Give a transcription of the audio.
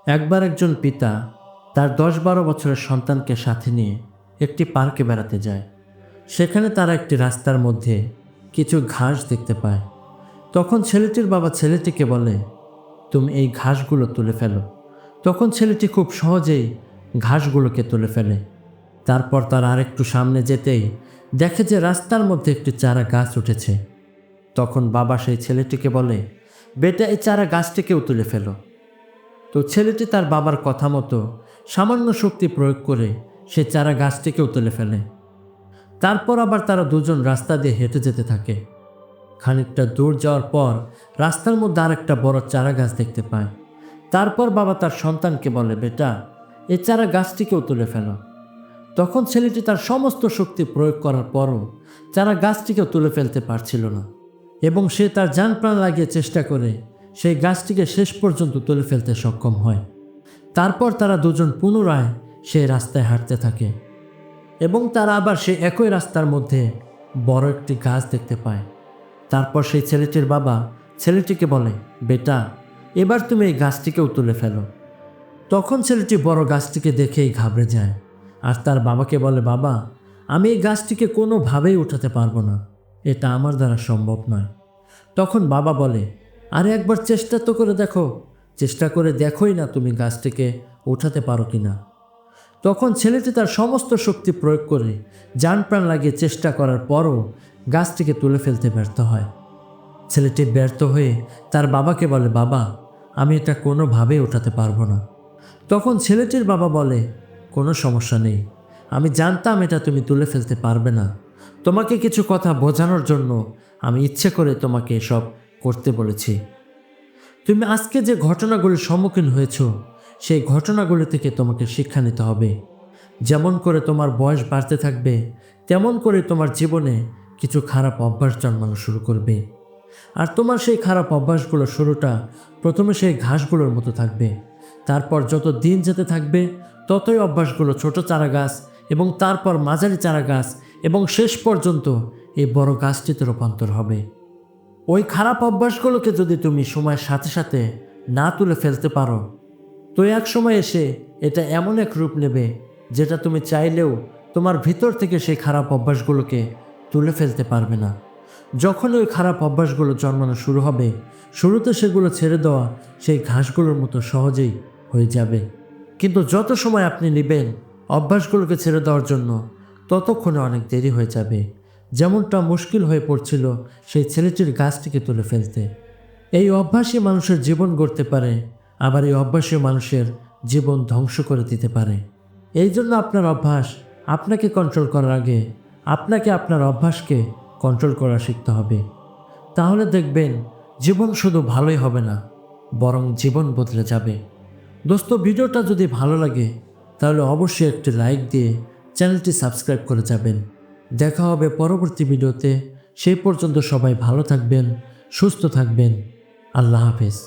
একবার একজন পিতা তার ১০-১২ বছরের সন্তানকে সাথে নিয়ে একটি পার্কে বেড়াতে যায়। সেখানে তারা একটি রাস্তার মধ্যে কিছু ঘাস দেখতে পায়। তখন ছেলেটির বাবা ছেলেটিকে বলে, তুমি এই ঘাসগুলো তুলে ফেলো। তখন ছেলেটি খুব সহজেই ঘাসগুলোকে তুলে ফেলে। তারপর তার আরেকটু সামনে যেতেই দেখে যে রাস্তার মধ্যে একটি চারা গাছ উঠেছে। তখন বাবা সেই ছেলেটিকে বলে, বেটা, এই চারা গাছটিকেও তুলে ফেলো। তো ছেলেটি তার বাবার কথা মতো সামান্য শক্তি প্রয়োগ করে সে চারা গাছটিকেও তুলে ফেলে। তারপর আবার তারা দুজন রাস্তা দিয়ে হেঁটে যেতে থাকে। খানিকটা দূর যাওয়ার পর রাস্তার মধ্যে আরেকটা বড় চারা গাছ দেখতে পায়। তারপর বাবা তার সন্তানকে বলে, বেটা, এই চারা গাছটিকেও তুলে ফেলো। তখন ছেলেটি তার সমস্ত শক্তি প্রয়োগ করার পরও চারা গাছটিকেও তুলে ফেলতে পারছিল না, এবং সে তার জান প্রাণ লাগিয়ে চেষ্টা করে সেই গাছটিকে শেষ পর্যন্ত তুলে ফেলতে সক্ষম হয়। তারপর তারা দুজন পুনরায় সেই রাস্তায় হাঁটতে থাকে এবং তারা আবার সেই একই রাস্তার মধ্যে বড় একটি গাছ দেখতে পায়। তারপর সেই ছেলেটির বাবা ছেলেটিকে বলে, বেটা, এবার তুমি এই গাছটিকেও তুলে ফেলো। তখন ছেলেটি বড় গাছটিকে দেখেই ঘাবড়ে যায় আর তার বাবাকে বলে, বাবা, আমি এই গাছটিকে কোনোভাবেই উঠাতে পারবো না, এটা আমার দ্বারা সম্ভব নয়। তখন বাবা বলে, আরে একবার চেষ্টা তো করে দেখো, চেষ্টা করে দেখোই না তুমি গাছটিকে উঠাতে পারো কিনা। তখন ছেলেটি তার সমস্ত শক্তি প্রয়োগ করে জান প্রাণ লাগিয়ে চেষ্টা করার পরও গাছটিকে তুলে ফেলতে ব্যর্থ হয়। ছেলেটি ব্যর্থ হয়ে তার বাবাকে বলে, বাবা, আমি এটা কোনোভাবেই উঠাতে পারবো না। তখন ছেলেটির বাবা বলে, কোনো সমস্যা নেই, আমি জানতাম এটা তুমি তুলে ফেলতে পারবে না। তোমাকে কিছু কথা বোঝানোর জন্য আমি ইচ্ছে করে তোমাকে এসব করতে বলেছি। তুমি আজকে যে ঘটনাগুলির সম্মুখীন হয়েছ, সেই ঘটনাগুলি থেকে তোমাকে শিক্ষা নিতে হবে। যেমন করে তোমার বয়স বাড়তে থাকবে, তেমন করে তোমার জীবনে কিছু খারাপ অভ্যাস জন্মানো শুরু করবে। আর তোমার সেই খারাপ অভ্যাসগুলোর শুরুটা প্রথমে সেই ঘাসগুলোর মতো থাকবে। তারপর যত দিন যেতে থাকবে ততই অভ্যাসগুলো ছোট চারা গাছ, এবং তারপর মাঝারি চারা গাছ, এবং শেষ পর্যন্ত এই বড় গাছটিতে রূপান্তর হবে। ওই খারাপ অভ্যাসগুলোকে যদি তুমি সময়ের সাথে সাথে না তুলে ফেলতে পারো, তো এক সময় এসে এটা এমন এক রূপ নেবে যেটা তুমি চাইলেও তোমার ভিতর থেকে সেই খারাপ অভ্যাসগুলোকে তুলে ফেলতে পারবে না। যখন ওই খারাপ অভ্যাসগুলো জন্মানো শুরু হবে, শুরুতে সেগুলো ছেড়ে দেওয়া সেই ঘাসগুলোর মতো সহজেই হয়ে যাবে। কিন্তু যত সময় আপনি নেবেন অভ্যাসগুলোকে ছেড়ে দেওয়ার জন্য, ততক্ষণে অনেক দেরি হয়ে যাবে। যেমনটা মুশকিল হয়ে পড়ছিল সেই ছেলেটির গাছটিকে তুলে ফেলতে। এই অভ্যাসই মানুষের জীবন গড়তে পারে, আবার এই অভ্যাসই মানুষের জীবন ধ্বংস করে দিতে পারে। এই জন্য আপনার অভ্যাস আপনাকে কন্ট্রোল করার আগে আপনাকে আপনার অভ্যাসকে কন্ট্রোল করা শিখতে হবে। তাহলে দেখবেন জীবন শুধু ভালোই হবে না, বরং জীবন বদলে যাবে। দোস্ত, ভিডিওটা যদি ভালো লাগে তাহলে অবশ্যই একটি লাইক দিয়ে চ্যানেলটি সাবস্ক্রাইব করে যাবেন। দেখা হবে পরবর্তী ভিডিওতে। সেই পর্যন্ত সবাই ভালো থাকবেন, সুস্থ থাকবেন। আল্লাহ হাফেজ।